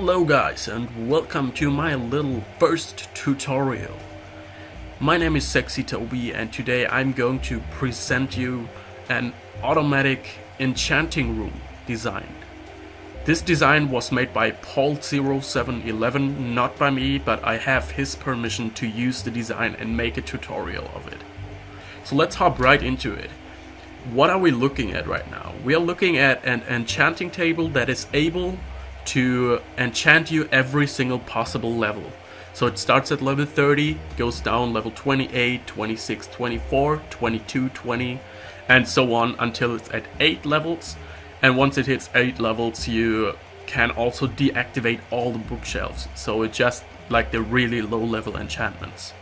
Hello guys, and welcome to my little first tutorial. My name is SexyToby, and today I'm going to present you an automatic enchanting room design. This design was made by Paul0711, not by me, but I have his permission to use the design and make a tutorial of it. So let's hop right into it. What are we looking at right now? We are looking at an enchanting table that is able to enchant you every single possible level. So it starts at level 30, goes down level 28, 26, 24, 22, 20, and so on until it's at 8 levels. And once it hits 8 levels, you can also deactivate all the bookshelves. So it's just like the really low level enchantments.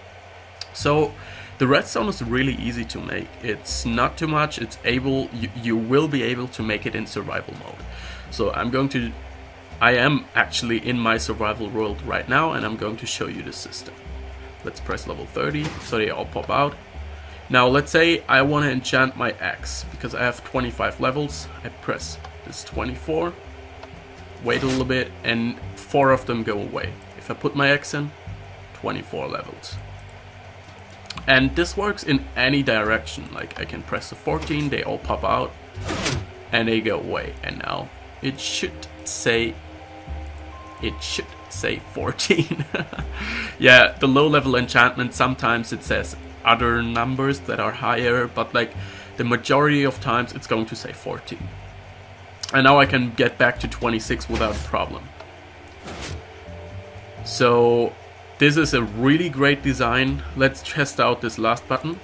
So the redstone is really easy to make. It's not too much. It's able, you will be able to make it in survival mode. So I am actually in my survival world right now, and I'm going to show you the system. Let's press level 30 so they all pop out. Now let's say I want to enchant my axe because I have 25 levels. I press this 24, wait a little bit, and 4 of them go away. If I put my axe in, 24 levels. And this works in any direction. Like I can press the 14, they all pop out and they go away. And now it should say 14. Yeah, the low level enchantment, sometimes it says other numbers that are higher, but like the majority of times it's going to say 14. And now I can get back to 26 without a problem. So this is a really great design. Let's test out this last button,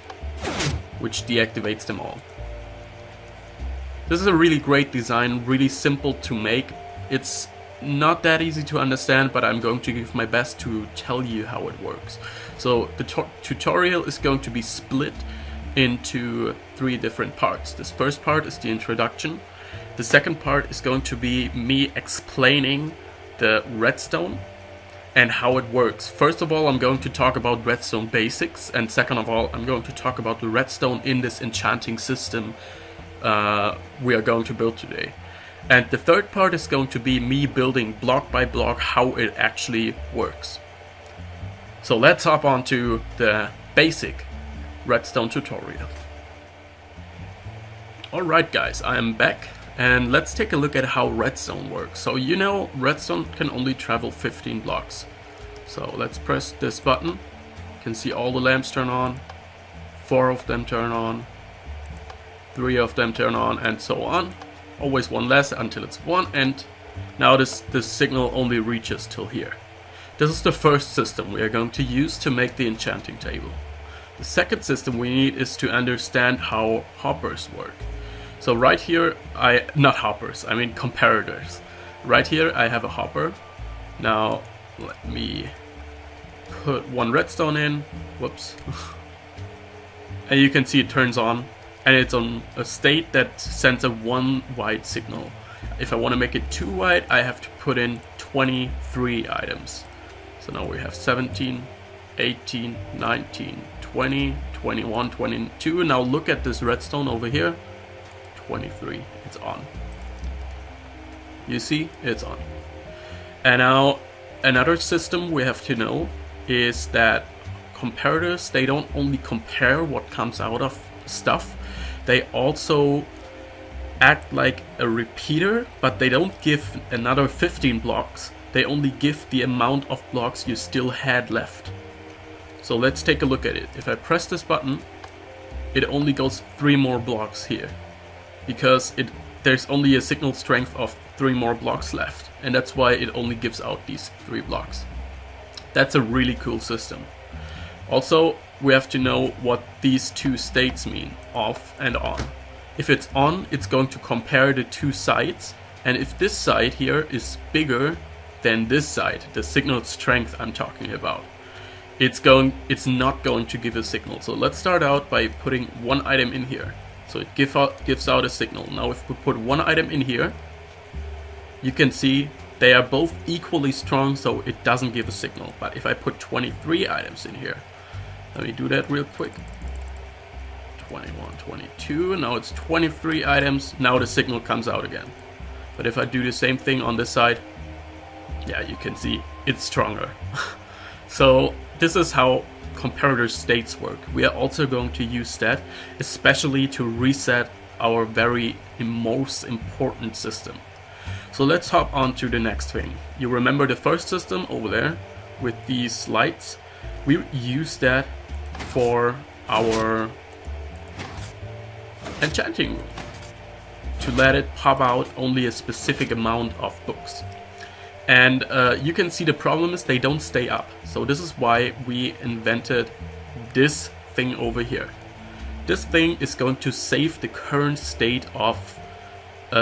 which deactivates them all. This is a really great design, really simple to make. It's not that easy to understand, but I'm going to give my best to tell you how it works. So the tutorial is going to be split into 3 different parts. This first part is the introduction. The second part is going to be me explaining the redstone and how it works. First of all, I'm going to talk about redstone basics, and second of all, I'm going to talk about the redstone in this enchanting system we are going to build today. And the third part is going to be me building block by block how it actually works. So let's hop on to the basic redstone tutorial. Alright guys, I am back, and let's take a look at how redstone works. So you know, redstone can only travel 15 blocks. So let's press this button. You can see all the lamps turn on, 4 of them turn on, 3 of them turn on, and so on. Always one less until it's 1, and now this signal only reaches till here. This is the first system we are going to use to make the enchanting table. The second system we need is to understand how hoppers work. So right here, not hoppers, I mean comparators. Right here I have a hopper. Now let me put 1 redstone in, whoops. And you can see it turns on. And it's on a state that sends a 1 white signal. If I want to make it 2 white, I have to put in 23 items. So now we have 17, 18, 19, 20, 21, 22. Now look at this redstone over here. 23, it's on. You see, it's on. And now another system we have to know is that comparators, they don't only compare what comes out of stuff, they also act like a repeater, but they don't give another 15 blocks. They only give the amount of blocks you still had left. So let's take a look at it. If I press this button, it only goes 3 more blocks here, because there's only a signal strength of 3 more blocks left, and that's why it only gives out these 3 blocks. That's a really cool system. Also, we have to know what these 2 states mean, off and on. If it's on, it's going to compare the 2 sides, and if this side here is bigger than this side, the signal strength I'm talking about, it's not going to give a signal. So let's start out by putting 1 item in here. So it gives out a signal. Now if we put 1 item in here, you can see they are both equally strong, so it doesn't give a signal. But if I put 23 items in here, let me do that real quick. 21, 22, now it's 23 items, now the signal comes out again. But if I do the same thing on this side, Yeah, you can see it's stronger. So this is how comparator states work. We are also going to use that, especially to reset our very most important system. So let's hop on to the next thing. You remember the first system over there with these lights? We use that for our enchanting room, to let it pop out only a specific amount of books. And you can see the problem is they don't stay up. So this is why we invented this thing over here. This thing is going to save the current state of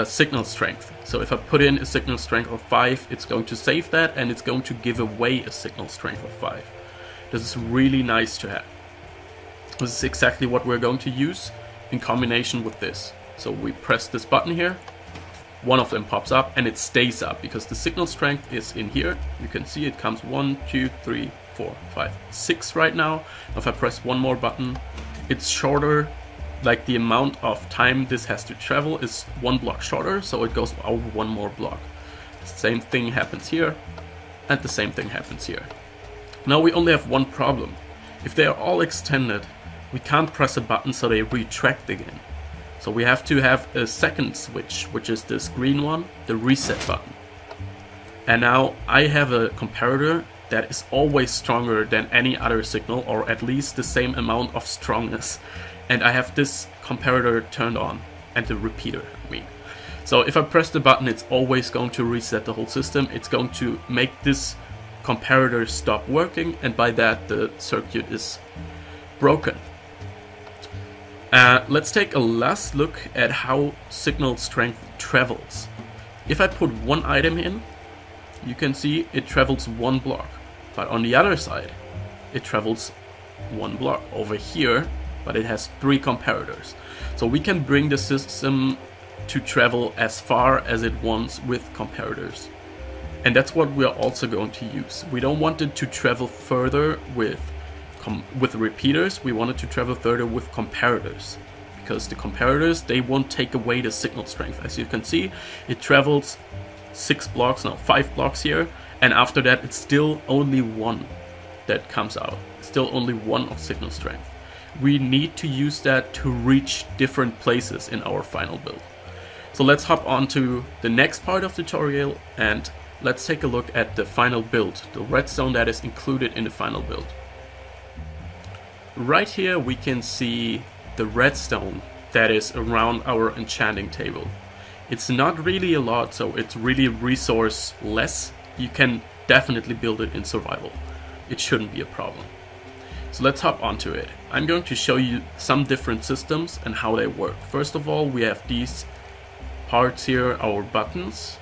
signal strength. So if I put in a signal strength of 5, it's going to save that, and it's going to give away a signal strength of 5. This is really nice to have. This is exactly what we're going to use in combination with this. So we press this button here, one of them pops up, and it stays up because the signal strength is in here. You can see it comes 1, 2, 3, 4, 5, 6 right now. If I press one more button, it's shorter, like the amount of time this has to travel is 1 block shorter, so it goes over 1 more block. The same thing happens here, and the same thing happens here. Now we only have one problem. If they are all extended, we can't press a button so they retract again. So we have to have a second switch, which is this green one, the reset button. And now I have a comparator that is always stronger than any other signal, or at least the same amount of strongness. And I have this comparator turned on, and the repeater, I mean. So if I press the button, it's always going to reset the whole system. It's going to make this comparator stop working, and by that the circuit is broken. Let's take a last look at how signal strength travels. If I put one item in, you can see it travels 1 block, but on the other side it travels 1 block over here, but it has 3 comparators. So we can bring the system to travel as far as it wants with comparators. And that's what we are also going to use. We don't want it to travel further with repeaters, we want it to travel further with comparators. Because the comparators, they won't take away the signal strength. As you can see, it travels 6 blocks, now 5 blocks here, and after that it's still only 1 that comes out. Still only 1 of signal strength. We need to use that to reach different places in our final build. So let's hop on to the next part of the tutorial and let's take a look at the final build, the redstone that is included in the final build. Right here we can see the redstone that is around our enchanting table. It's not really a lot, so it's really resource less. You can definitely build it in survival. It shouldn't be a problem. So let's hop onto it. I'm going to show you some different systems and how they work. First of all, we have these parts here, our buttons,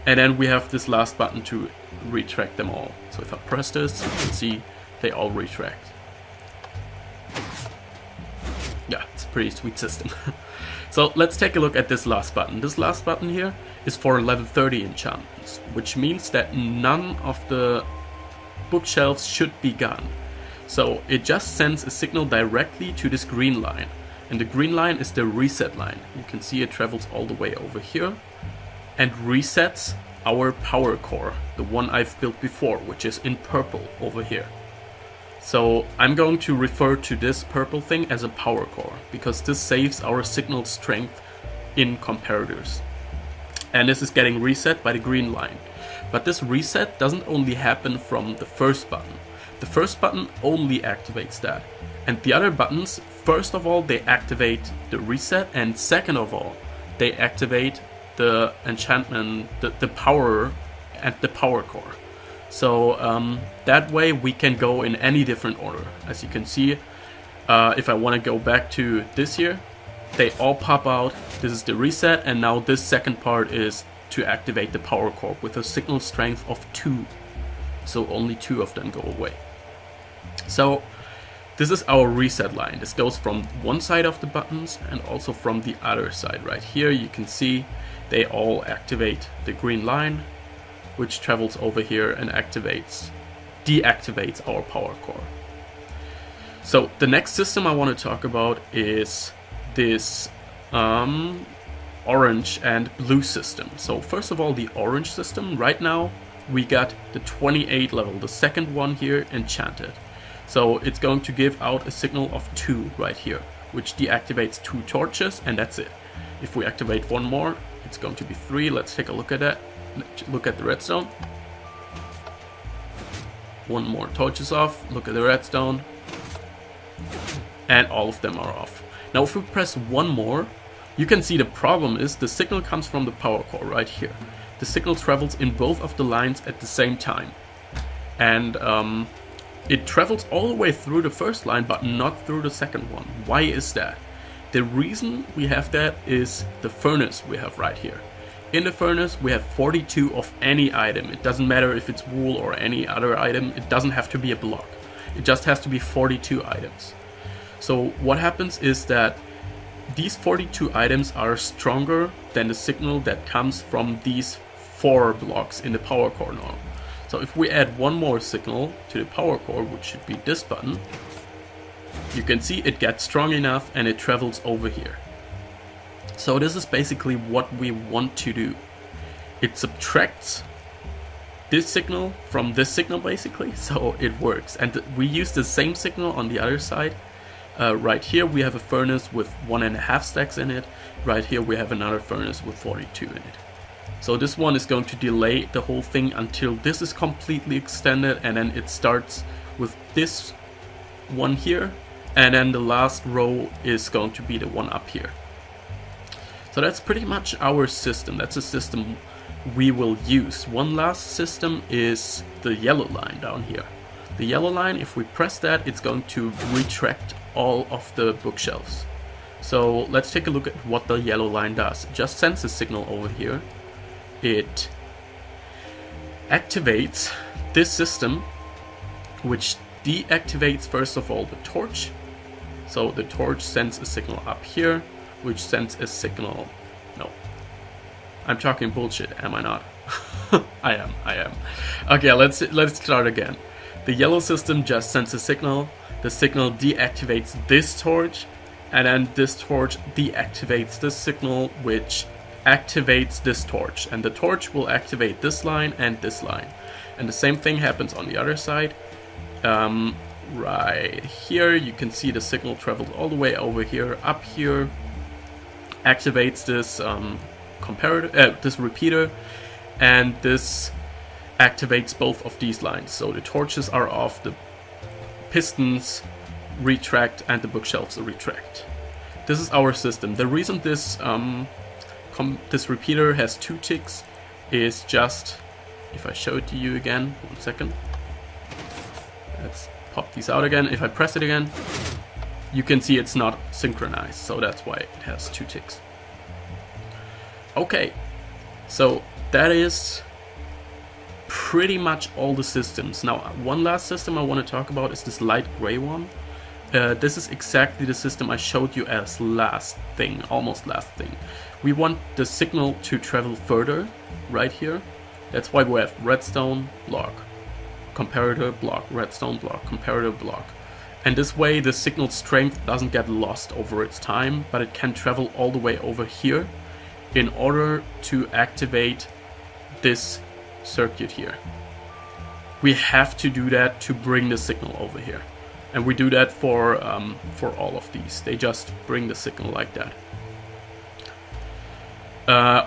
and then we have this last button to retract them all. So if I press this, you can see they all retract. Yeah, it's a pretty sweet system. So let's take a look at this last button. This last button here is for level 30 enchantments, which means that none of the bookshelves should be gone. So it just sends a signal directly to this green line. And the green line is the reset line. You can see it travels all the way over here and resets our power core, the one I've built before, which is in purple over here. So I'm going to refer to this purple thing as a power core, because this saves our signal strength in comparators. And this is getting reset by the green line. But this reset doesn't only happen from the first button. The first button only activates that. And the other buttons, first of all, they activate the reset, and second of all, they activate the enchantment, the power and the power core. So that way we can go in any different order. As you can see, if I want to go back to this here, they all pop out. This is the reset, and now this second part is to activate the power core with a signal strength of 2. So only 2 of them go away. So this is our reset line. This goes from one side of the buttons and also from the other side. Right here you can see they all activate the green line, which travels over here and deactivates our power core. So the next system I want to talk about is this orange and blue system. So first of all, the orange system, right now we got the 28 level, the second one here, enchanted. So it's going to give out a signal of 2 right here, which deactivates 2 torches, and that's it. If we activate one more, it's going to be 3. Let's take a look at that. Look at the redstone. One more torch is off. Look at the redstone. And all of them are off. Now if we press one more, you can see the problem is the signal comes from the power core right here. The signal travels in both of the lines at the same time. And it travels all the way through the first line, but not through the second one. Why is that? The reason we have that is the furnace we have right here. In the furnace we have 42 of any item. It doesn't matter if it's wool or any other item. It doesn't have to be a block. It just has to be 42 items. So what happens is that these 42 items are stronger than the signal that comes from these 4 blocks in the power core now. So if we add one more signal to the power core, which should be this button, you can see it gets strong enough and it travels over here. So this is basically what we want to do. It subtracts this signal from this signal basically, so it works. And we use the same signal on the other side. Right here we have a furnace with 1.5 stacks in it. Right here we have another furnace with 42 in it. So this one is going to delay the whole thing until this is completely extended, and then it starts with this one here, and then the last row is going to be the one up here. So that's pretty much our system. That's a system we will use. One last system is the yellow line down here. The yellow line, if we press that, it's going to retract all of the bookshelves. So let's take a look at what the yellow line does. It just sends a signal over here. It activates this system, which deactivates first of all the torch. So the torch sends a signal up here, which sends a signal. No, I'm talking bullshit, am I not? I am. Okay, let's start again. The yellow system just sends a signal. The signal deactivates this torch, and then this torch deactivates this signal, which activates this torch, and the torch will activate this line and this line. And the same thing happens on the other side. Right here you can see the signal traveled all the way over here, up here, activates this this repeater, and this activates both of these lines. So the torches are off, the pistons retract, and the bookshelves retract. This is our system. The reason this this repeater has 2 ticks is just, if I show it to you again, 1 second. Let's pop these out again. If I press it again, you can see it's not synchronized, so that's why it has 2 ticks. Okay, so that is pretty much all the systems. Now, one last system I want to talk about is this light gray one. This is exactly the system I showed you as last thing, almost last thing. We want the signal to travel further right here. That's why we have redstone block, comparator block, redstone block, comparator block. And this way the signal strength doesn't get lost over its time, but it can travel all the way over here in order to activate this circuit here. We have to do that to bring the signal over here. And we do that for all of these. They just bring the signal like that.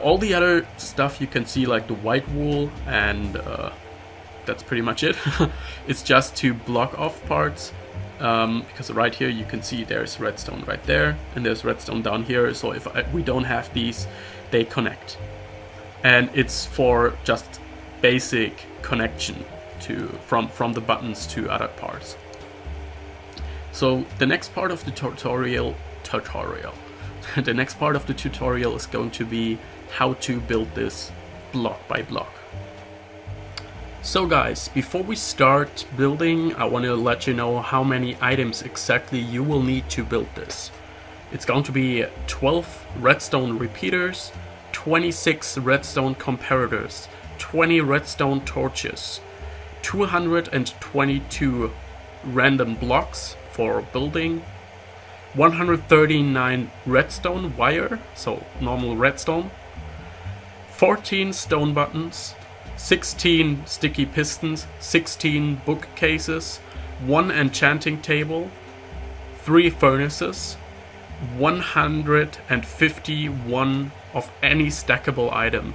All the other stuff you can see, like the white wool, and that's pretty much it. It's just to block off parts, because right here you can see there's redstone right there, and there's redstone down here. So if we don't have these, they connect. And it's for just basic connection to from the buttons to other parts. So the next part of the tutorial the next part of the tutorial is going to be how to build this block by block. So guys, before we start building, I want to let you know how many items exactly you will need to build this. It's going to be 12 redstone repeaters, 26 redstone comparators, 20 redstone torches, 222 random blocks for building, 139 redstone wire, so normal redstone, 14 stone buttons, 16 sticky pistons, 16 bookcases, 1 enchanting table, 3 furnaces, 151 of any stackable item.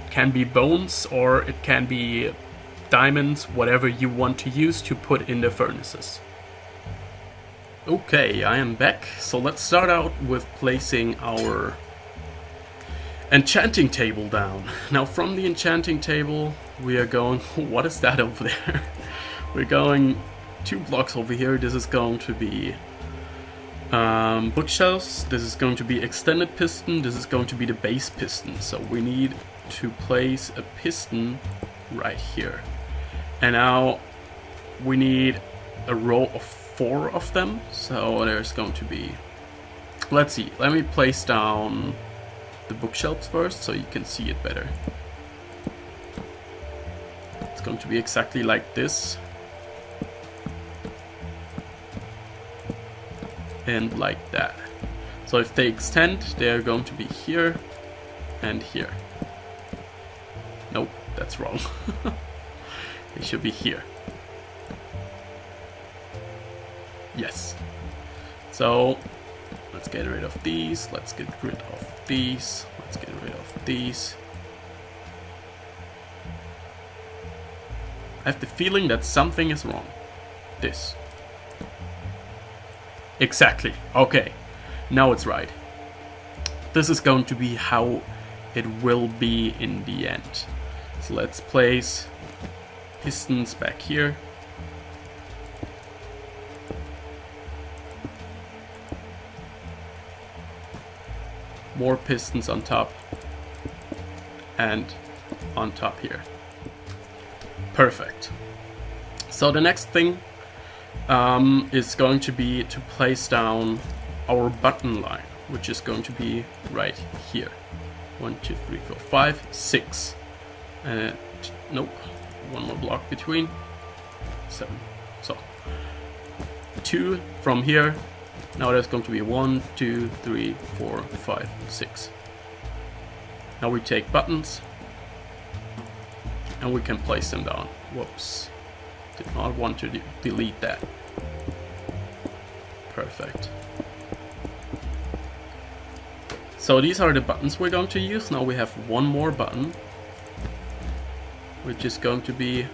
It can be bones or it can be diamonds, whatever you want to use to put in the furnaces. Okay, I am back. So let's start out with placing our enchanting table down. Now from the enchanting table we are going, what is that over there? We're going 2 blocks over here. This is going to be bookshelves, this is going to be extended piston, this is going to be the base piston. So we need to place a piston right here. And now we need a row of 4 of them. So there's going to be, let's see, let me place down the bookshelves first so you can see it better. It's going to be exactly like this. And like that. So if they extend, they're going to be here and here. Nope, that's wrong. They should be here. Yes. So let's get rid of these, let's get rid of these, let's get rid of these. I have the feeling that something is wrong. This. Exactly. Okay. Now it's right. This is going to be how it will be in the end. So let's place pistons back here. More pistons on top. And on top here. Perfect. So the next thing is going to be to place down our button line, which is going to be right here. 1, 2, 3, 4, 5, 6. Nope, 1 more block between. 7. So 2 from here. Now there's going to be 1, 2, 3, 4, 5, 6. Now we take buttons and we can place them down. Whoops. Did not want to delete that. Perfect. So these are the buttons we're going to use. Now we have 1 more button, which is going to be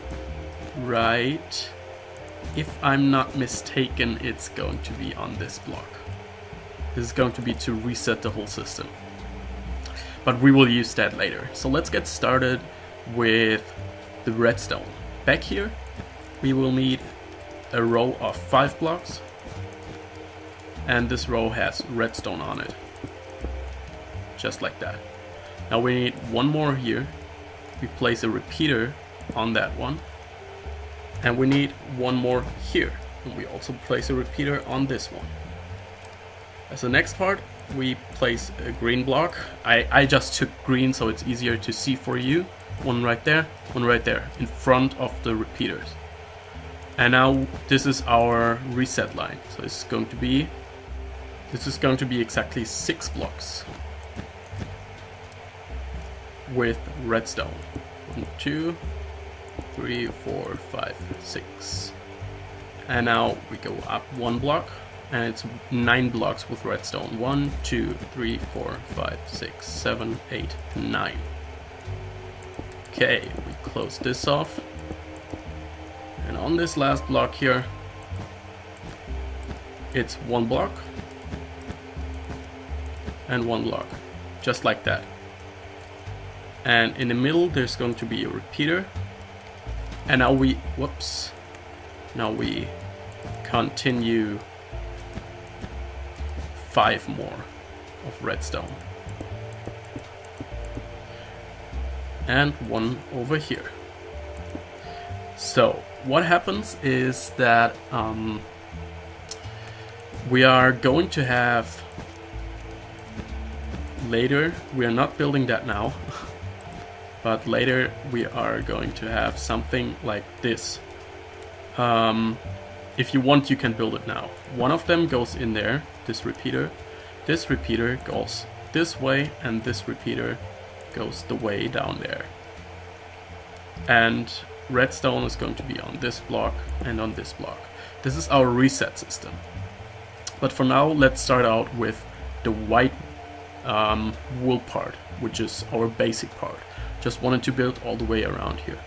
right, if I'm not mistaken, it's going to be on this block. This is going to be to reset the whole system. But we will use that later. So let's get started with the redstone. Back here, we will need a row of 5 blocks. And this row has redstone on it. Just like that. Now we need 1 more here. We place a repeater on that one. And we need 1 more here. And we also place a repeater on this one. As the next part, we place a green block. I just took green so it's easier to see for you. 1 right there, 1 right there, in front of the repeaters. And now this is our reset line. So this is going to be exactly 6 blocks with redstone. 1, 2, 3, 4, 5, 6. And now we go up 1 block and it's 9 blocks with redstone. 1, 2, 3, 4, 5, 6, 7, 8, 9. Okay, we close this off. And on this last block here, it's 1 block and 1 block, just like that. And in the middle there's going to be a repeater. And now we, whoops, now we continue 5 more of redstone. And 1 over here. So what happens is that we are going to have later, we are not building that now, but later we are going to have something like this. If you want, you can build it now. 1 of them goes in there, this repeater goes this way, and this repeater goes the way down there. and redstone is going to be on this block and on this block. This is our reset system. But for now, let's start out with the white wool part, which is our basic part. Just wanted to build all the way around here.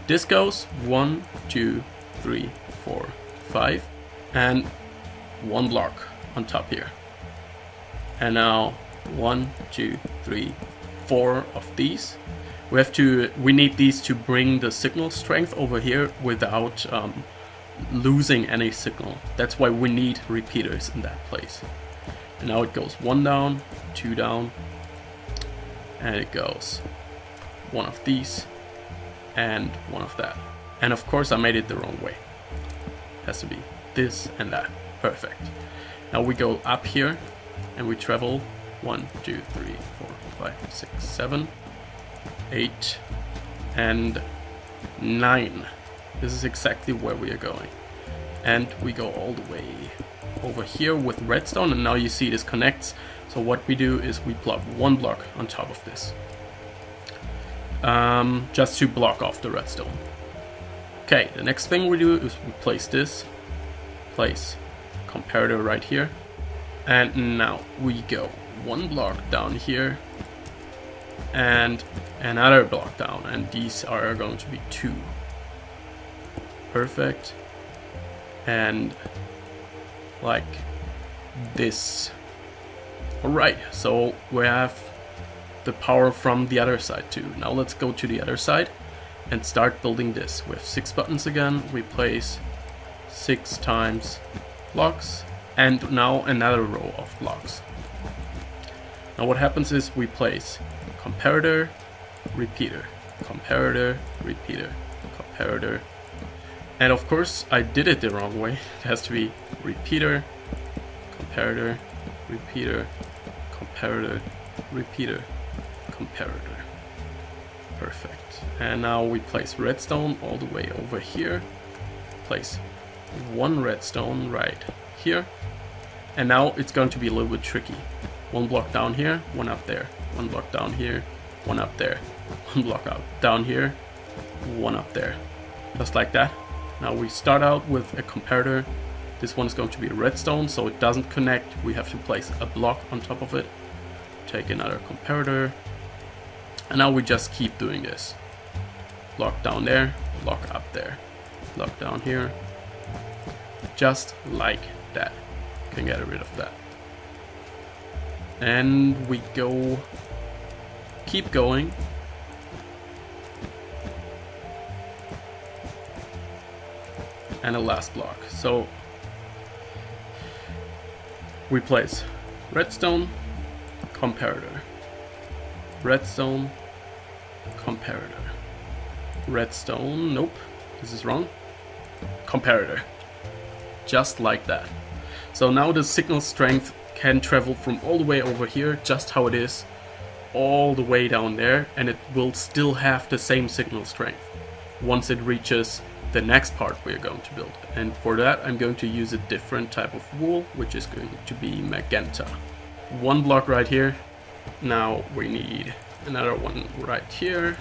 This goes 1, 2, 3, 4, 5, and 1 block on top here. And now 1, 2, 3, 4 of these. We need these to bring the signal strength over here without losing any signal. That's why we need repeaters in that place. And now it goes 1 down, 2 down, and it goes 1 of these and 1 of that. And of course I made it the wrong way. It has to be this and that. Perfect. Now we go up here and we travel 1, 2, 3, 4, 5, 6, 7, 8, and 9. This is exactly where we are going. And we go all the way over here with redstone, and now you see this connects. So what we do is we plug 1 block on top of this. Just to block off the redstone. Okay, the next thing we do is we place this. Place comparator right here. And now we go 1 block down here. And another block down, and these are going to be 2. Perfect. And like this. Alright, so we have the power from the other side too. Now let's go to the other side and start building this. We have 6 buttons again. We place 6 times blocks, and now another row of blocks. Now what happens is we place comparator, repeater, comparator, repeater, comparator. And of course I did it the wrong way. It has to be repeater, comparator, repeater, comparator, repeater, comparator. Perfect. And now we place redstone all the way over here. Place 1 redstone right here. And now it's going to be a little bit tricky. 1 block down here, 1 up there. 1 block down here, 1 up there. 1 block out down here, 1 up there. Just like that. Now we start out with a comparator. This one is going to be redstone, so it doesn't connect. We have to place a block on top of it. Take another comparator. And now we just keep doing this. Block down there, block up there. Block down here. Just like that. Can get rid of that. And we go, keep going. And a last block. So we place redstone, comparator, redstone, comparator, redstone, nope, this is wrong, comparator. Just like that. So now the signal strength can travel from all the way over here, just how it is, all the way down there, and it will still have the same signal strength once it reaches the next part we're going to build. And for that I'm going to use a different type of wool, which is going to be magenta. 1 block right here. Now we need another one right here,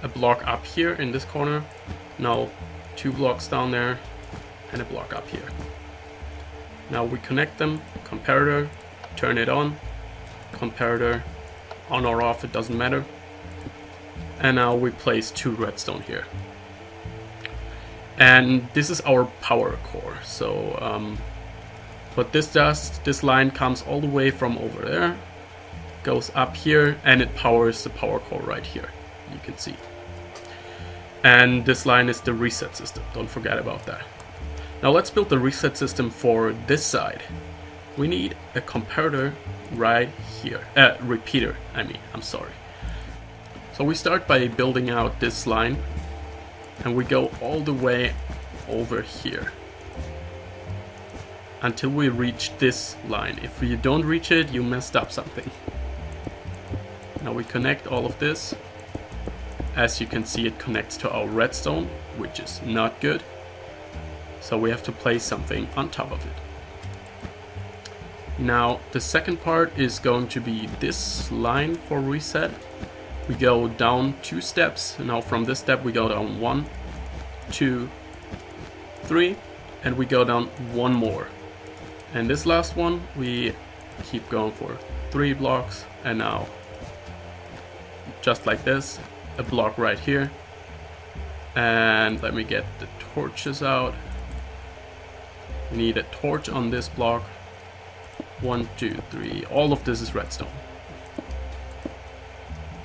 a block up here in this corner, now 2 blocks down there, and a block up here. Now we connect them, comparator, turn it on, comparator, on or off, it doesn't matter. And now we place 2 redstone here. And this is our power core. So what this does, this line comes all the way from over there, goes up here, and it powers the power core right here, you can see. And this line is the reset system, don't forget about that. Now let's build the reset system for this side. We need a comparator right here, repeater, I'm sorry. So we start by building out this line, and we go all the way over here until we reach this line. If you don't reach it, you messed up something. Now we connect all of this. As you can see, it connects to our redstone, which is not good. So we have to place something on top of it. Now the second part is going to be this line for reset. We go down 2 steps. Now from this step we go down 1, 2, 3, and we go down 1 more. And this last one we keep going for 3 blocks, and now just like this, a block right here. And let me get the torches out. We need a torch on this block. 1, 2, 3. All of this is redstone.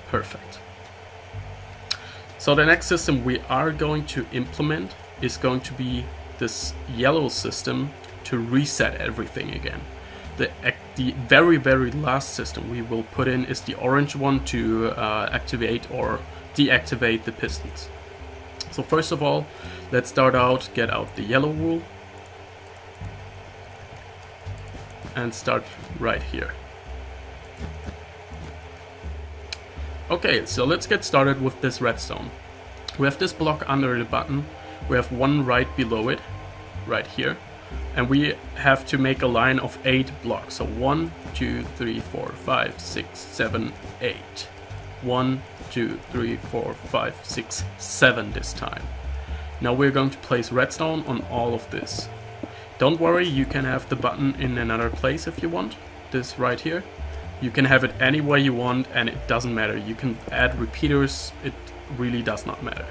Perfect. So the next system we are going to implement is going to be this yellow system to reset everything again. The very, very last system we will put in is the orange one to activate or deactivate the pistons. So first of all, let's start out, get out the yellow wool, and start right here. Okay, so let's get started with this redstone. We have this block under the button, we have one right below it, right here, and we have to make a line of 8 blocks. So 1, 2, 3, 4, 5, 6, 7, 8. 1, 2, 3, 4, 5, 6, 7 this time. Now we're going to place redstone on all of this. Don't worry, you can have the button in another place if you want. This right here. You can have it any way you want and it doesn't matter. You can add repeaters, it really does not matter.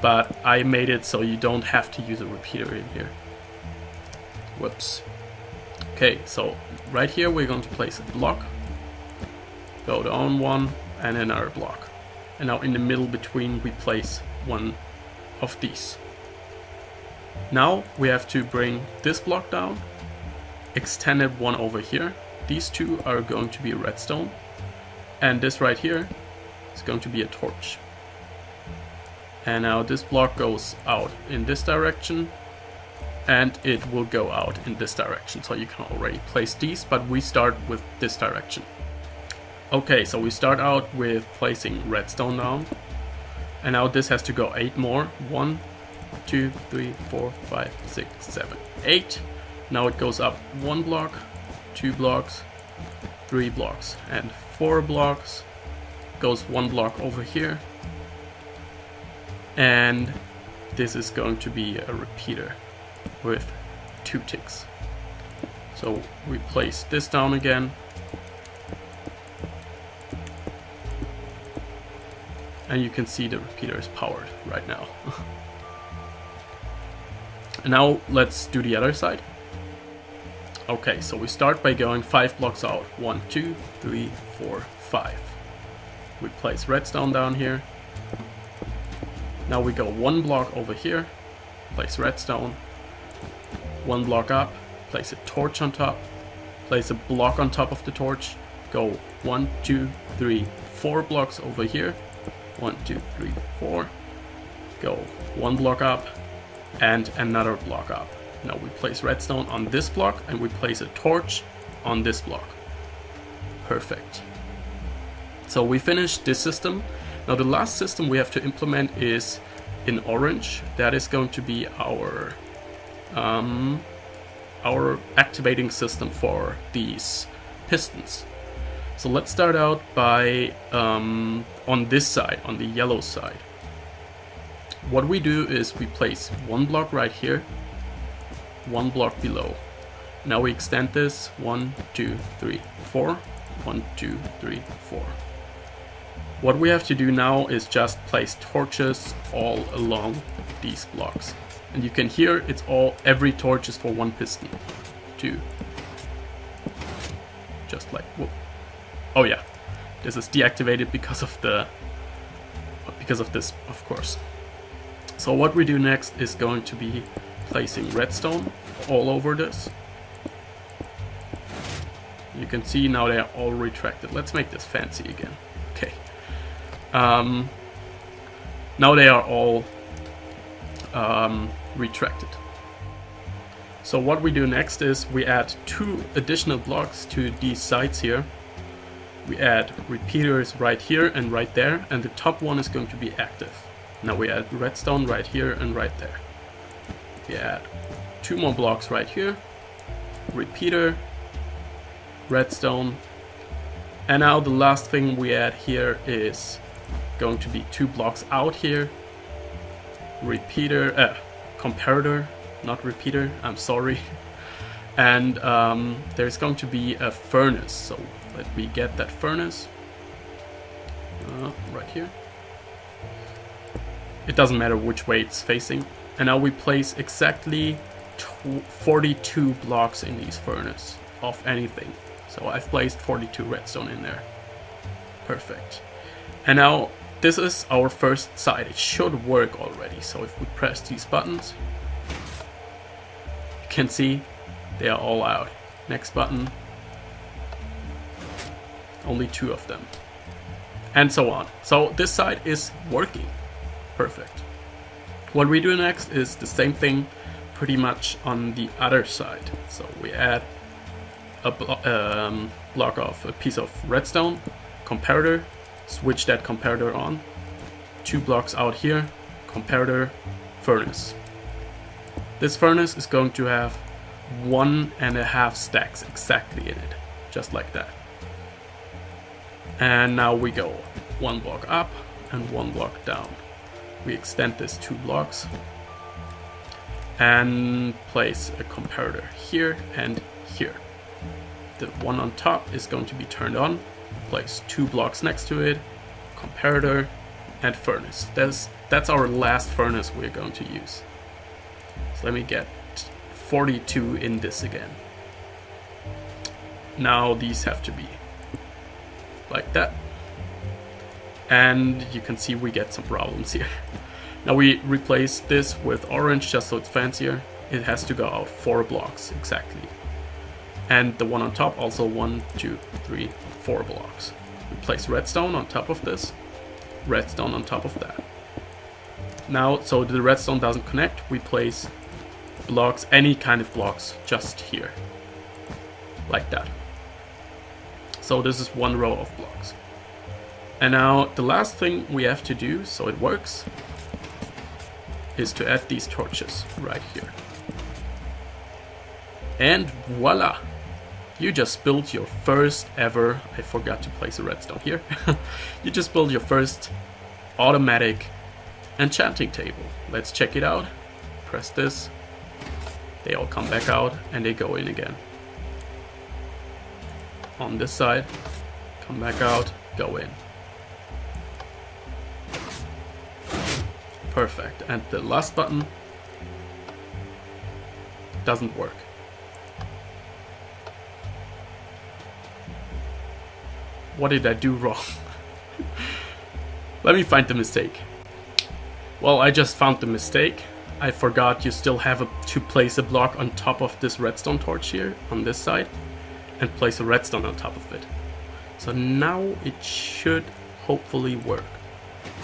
But I made it so you don't have to use a repeater in here. Whoops. Okay, so right here we're going to place a block. Go down 1 and another block. And now in the middle between we place one of these. Now we have to bring this block down, extended one over here. These two are going to be redstone, and this right here is going to be a torch. And now this block goes out in this direction, and it will go out in this direction. So you can already place these, but we start with this direction. Okay, so we start out with placing redstone down, and now this has to go 8 more. 1, 2, 3, 4, 5, 6, 7, 8. Now it goes up 1 block, 2 blocks, 3 blocks, and 4 blocks. Goes 1 block over here. And this is going to be a repeater with 2 ticks. So we place this down again. And you can see the repeater is powered right now. And now let's do the other side. Okay, so we start by going 5 blocks out. 1, 2, 3, 4, 5. We place redstone down here. Now we go 1 block over here, place redstone. 1 block up, place a torch on top, place a block on top of the torch. Go 1, 2, 3, 4 blocks over here. 1, 2, 3, 4. Go 1 block up and another block up. Now we place redstone on this block and we place a torch on this block. Perfect. So we finished this system. Now the last system we have to implement is in orange. That is going to be our activating system for these pistons. So let's start out by on this side, on the yellow side. What we do is we place 1 block right here, 1 block below. Now we extend this 1, 2, 3, 4. 1, 2, 3, 4. What we have to do now is just place torches all along these blocks. And you can hear it's every torch is for 1 piston. 2. Just like, whoop. Oh yeah, this is deactivated because of this, of course. So what we do next is going to be placing redstone all over this. You can see now they are all retracted. Let's make this fancy again. Okay. Now they are all retracted. So what we do next is we add 2 additional blocks to these sides here. We add repeaters right here and right there, and the top one is going to be active. Now we add redstone right here and right there. We add 2 more blocks right here, repeater, redstone, And now the last thing we add here is going to be 2 blocks out here. Comparator, not repeater, I'm sorry. And there's going to be a furnace, so let me get that furnace right here. It doesn't matter which way it's facing. And now we place exactly 42 blocks in these furnace of anything. So I've placed 42 redstone in there. Perfect. And now this is our first side. It should work already. So if we press these buttons, you can see they are all out. Next button, only 2 of them. And so on. So this side is working. Perfect. What we do next is the same thing pretty much on the other side. So we add a block of a piece of redstone, comparator, switch that comparator on, 2 blocks out here, comparator, furnace. This furnace is going to have 1.5 stacks exactly in it, just like that. And now we go 1 block up and 1 block down. We extend this 2 blocks and place a comparator here and here. The one on top is going to be turned on, place 2 blocks next to it, comparator and furnace. That's our last furnace we're going to use. So let me get 42 in this again. Now these have to be like that. And you can see we get some problems here. Now we replace this with orange just so it's fancier. It has to go out 4 blocks exactly. And the one on top also 1, 2, 3, 4 blocks. We place redstone on top of this, redstone on top of that. Now, so the redstone doesn't connect, we place blocks, any kind of blocks, just here. Like that. So this is 1 row of blocks. And now the last thing we have to do, so it works, is to add these torches right here. And voila! You just built your first ever, I forgot to place a redstone here. You just built your first automatic enchanting table. Let's check it out. Press this. They all come back out and they go in again. On this side, come back out, go in. Perfect. And the last button doesn't work. What did I do wrong? Let me find the mistake. Well, I just found the mistake. I forgot you still have to place a block on top of this redstone torch here on this side and place a redstone on top of it. So now it should hopefully work.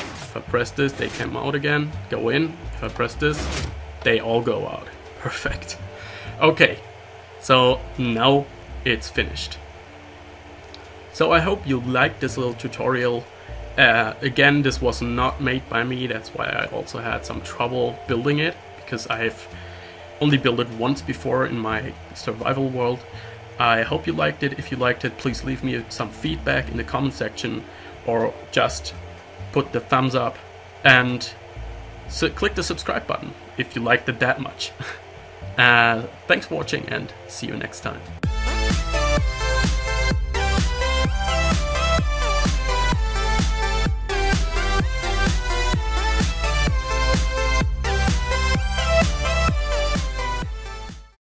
If I press this, they come out again, go in. If I press this, they all go out. Perfect. Okay, so now it's finished. So I hope you liked this little tutorial. Again, this was not made by me, that's why I also had some trouble building it, because I've only built it once before in my survival world. I hope you liked it. If you liked it, please leave me some feedback in the comment section, or just put the thumbs up and click the subscribe button if you liked it that much. Thanks for watching and see you next time.